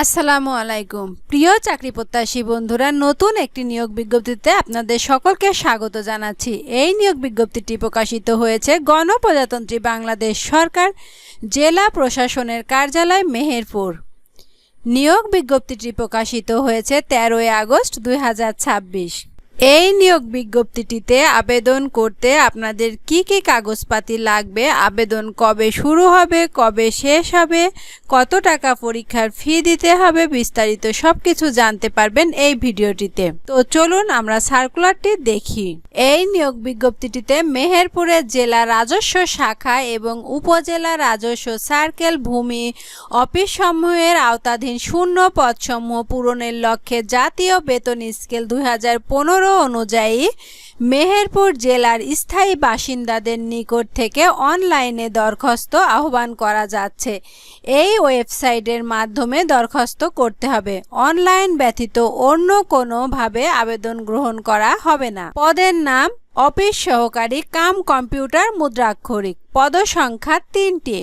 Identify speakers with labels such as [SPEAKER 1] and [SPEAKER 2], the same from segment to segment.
[SPEAKER 1] আসসালামু আলাইকুম প্রিয় চাকরি প্রত্যাশী বন্ধুরা, নতুন একটি নিয়োগ বিজ্ঞপ্তিতে আপনাদের সকলকে স্বাগত জানাচ্ছি। এই নিয়োগ বিজ্ঞপ্তিটি প্রকাশিত হয়েছে গণপ্রজাতন্ত্রী বাংলাদেশ সরকার, জেলা প্রশাসনের কার্যালয়, মেহেরপুর। নিয়োগ বিজ্ঞপ্তিটি প্রকাশিত হয়েছে 13 আগস্ট 2026। এই নিয়োগ বিজ্ঞপ্তিটিতে আবেদন করতে আপনাদের কি কি কাগজপাতি লাগবে, আবেদন কবে শুরু হবে, কবে শেষ হবে, কত টাকা পরীক্ষার ফি দিতে হবে, বিস্তারিত সবকিছু জানতে পারবেন এই ভিডিওটিতে। তো চলুন আমরা সার্কুলারটি দেখি। এই নিয়োগ বিজ্ঞপ্তিটিতে মেহেরপুরের জেলা রাজস্ব শাখা এবং উপজেলা রাজস্ব সার্কেল ভূমি অফিস সমূহের আওতাধীন শূন্য পদসমূহ পূরণের লক্ষ্যে জাতীয় বেতন স্কেল 2015 অনুযায়ী মেহেরপুর জেলার স্থায়ী বাসিন্দাদের নিকট থেকে অনলাইনে দরখাস্ত আহ্বান করা যাচ্ছে। এই ওয়েবসাইটের মাধ্যমে দরখাস্ত করতে হবে। অনলাইন ব্যতীত অন্য কোনোভাবে আবেদন গ্রহণ করা হবে না। পদের নাম অফিস সহকারী কাম কম্পিউটার মুদ্রাক্ষরিক। পদসংখ্যা 3টি।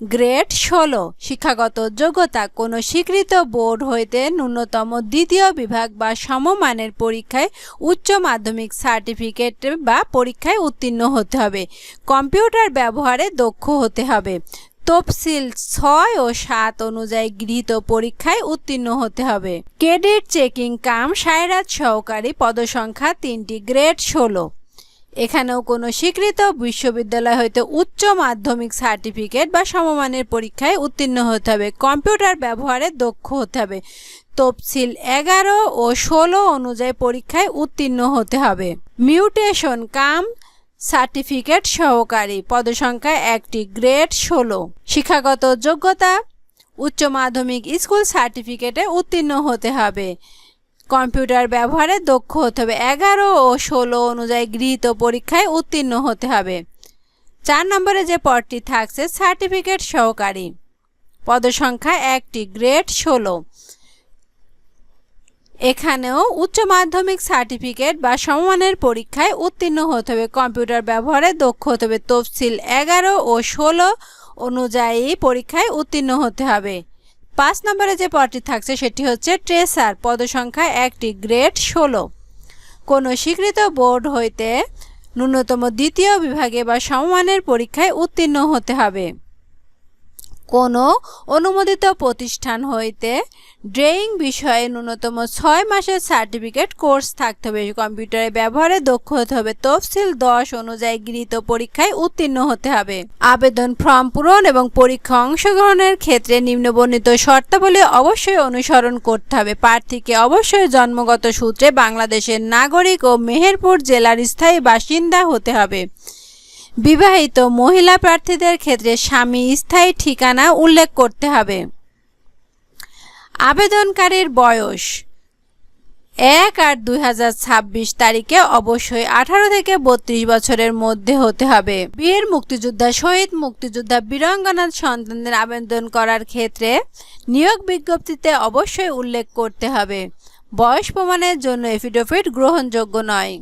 [SPEAKER 1] গ্রেড 16। শিক্ষাগত যোগ্যতা কোনো স্বীকৃত বোর্ড হইতে ন্যূনতম দ্বিতীয় বিভাগ বা সমমানের পরীক্ষায় উচ্চ মাধ্যমিক সার্টিফিকেট বা পরীক্ষায় উত্তীর্ণ হতে হবে। কম্পিউটার ব্যবহারে দক্ষ হতে হবে। তফসিল 6 ও 7 অনুযায়ী গৃহীত পরীক্ষায় উত্তীর্ণ হতে হবে। ক্রেডিট চেকিং কাম সায়রাত সহকারী। পদসংখ্যা 3টি। গ্রেড 16। এখানেও কোনো স্বীকৃত বিশ্ববিদ্যালয় হইতে উচ্চ মাধ্যমিক সার্টিফিকেট বা সমমানের পরীক্ষায় উত্তীর্ণ হতে হবে। কম্পিউটার ব্যবহারে দক্ষ হতে হবে। তফসিল 11 ও 16 অনুযায়ী পরীক্ষায় উত্তীর্ণ হতে হবে। মিউটেশন কাম সার্টিফিকেট সহকারী। পদসংখ্যা 1টি। গ্রেড 16। শিক্ষাগত যোগ্যতা উচ্চ মাধ্যমিক স্কুল সার্টিফিকেটে উত্তীর্ণ হতে হবে। কম্পিউটার ব্যবহারে দক্ষ হতে হবে। 11 ও 16 অনুযায়ী গৃহীত পরীক্ষায় উত্তীর্ণ হতে হবে। 4 নম্বরে যে পদটি থাকছে সার্টিফিকেট সহকারী। পদসংখ্যা 1টি। গ্রেড 16। এখানেও উচ্চ মাধ্যমিক সার্টিফিকেট বা সমমানের পরীক্ষায় উত্তীর্ণ হতে হবে। কম্পিউটার ব্যবহারে দক্ষ হতে হবে। তফসিল 11 ও 16 অনুযায়ী পরীক্ষায় উত্তীর্ণ হতে হবে। 5 নম্বরে যে পদটি থাকছে সেটি হচ্ছে ট্রেসার। পদসংখ্যা 1টি। গ্রেড 16। কোনো স্বীকৃত বোর্ড হইতে ন্যূনতম দ্বিতীয় বিভাগে বা সমমানের পরীক্ষায় উত্তীর্ণ হতে হবে। কোনো অনুমোদিত প্রতিষ্ঠান হইতে ড্রয়িং বিষয়ে ন্যূনতম 6 মাসের সার্টিফিকেট কোর্স থাকতে হবে। কম্পিউটারে ব্যবহারে দক্ষ হতে হবে। তফসিল 10 অনুযায়ী গৃহীত পরীক্ষায় উত্তীর্ণ হতে হবে। আবেদন ফর্ম পূরণ এবং পরীক্ষা অংশগ্রহণের ক্ষেত্রে নিম্নবর্ণিত শর্তাবলী অবশ্যই অনুসরণ করতে হবে। প্রার্থীকে অবশ্যই জন্মগত সূত্রে বাংলাদেশের নাগরিক ও মেহেরপুর জেলার স্থায়ী বাসিন্দা হতে হবে। বিবাহিত মহিলা প্রার্থীদের ক্ষেত্রে স্বামী স্থায়ী ঠিকানা উল্লেখ করতে হবে। আবেদনকারীর বয়স 1/8/2026 তারিখে অবশ্যই 18 থেকে 32 বছরের মধ্যে হতে হবে। বীর মুক্তিযোদ্ধা, শহীদ মুক্তিযোদ্ধা, বীরাঙ্গনার সন্তানদের আবেদন করার ক্ষেত্রে নিয়োগ বিজ্ঞপ্তিতে অবশ্যই উল্লেখ করতে হবে। বয়স প্রমাণের জন্য এফিডেভিট গ্রহণযোগ্য নয়।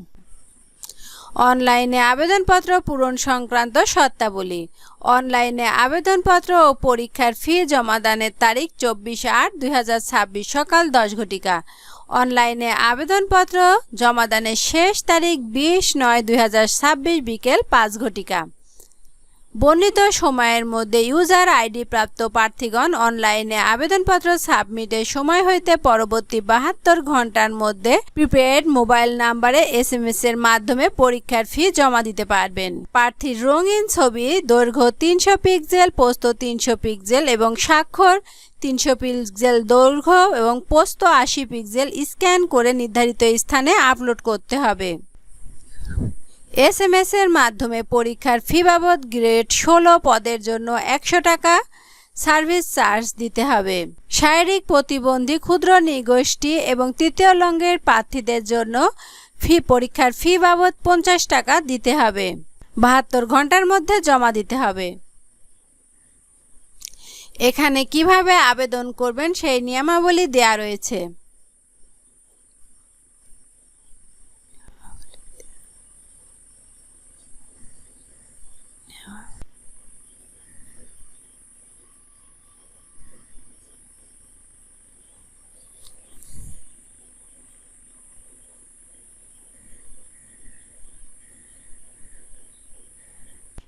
[SPEAKER 1] অনলাইনে আবেদনপত্র পূরণ সংক্রান্ত শর্তাবলী। অনলাইনে আবেদনপত্র ও পরীক্ষার ফি জমাদানের তারিখ 24/8/2026 সকাল 10 ঘটিকা। অনলাইনে আবেদনপত্র জমাদানের শেষ তারিখ 20/9/2026 বিকেল 5 ঘটিকা। বর্ণিত সময়ের মধ্যে ইউজার আইডি প্রাপ্ত প্রার্থীগণ অনলাইনে আবেদনপত্র সাবমিটের সময় হইতে পরবর্তী 72 ঘন্টার মধ্যে প্রিপেড মোবাইল নাম্বারে SMS এর মাধ্যমে পরীক্ষার ফি জমা দিতে পারবেন। প্রার্থীর রঙিন ছবি, দৈর্ঘ্য 300 পিক্সেল, প্রস্থ 300 পিক্সেল এবং স্বাক্ষর 300 পিক্সেল দৈর্ঘ্য এবং প্রস্থ 80 পিক্সেল স্ক্যান করে নির্ধারিত স্থানে আপলোড করতে হবে। SMS এর মাধ্যমে পরীক্ষার ফি বাবদ গ্রেড 16 পদের জন্য 100 টাকা সার্ভিস চার্জ দিতে হবে। শারীরিক প্রতিবন্ধী, ক্ষুদ্র নৃগোষ্ঠী এবং তৃতীয় লিঙ্গের প্রার্থীদের জন্য পরীক্ষার ফি বাবদ 50 টাকা দিতে হবে। 72 ঘন্টার মধ্যে জমা দিতে হবে। এখানে কিভাবে আবেদন করবেন সেই নিয়মাবলী দেয়া রয়েছে।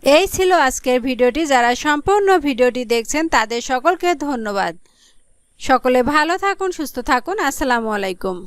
[SPEAKER 1] এই ছিল আজকের ভিডিওটি। যারা সম্পূর্ণ ভিডিওটি দেখছেন তাদের সকলকে ধন্যবাদ। সকলে ভালো থাকুন, সুস্থ থাকুন। আসসালামু আলাইকুম।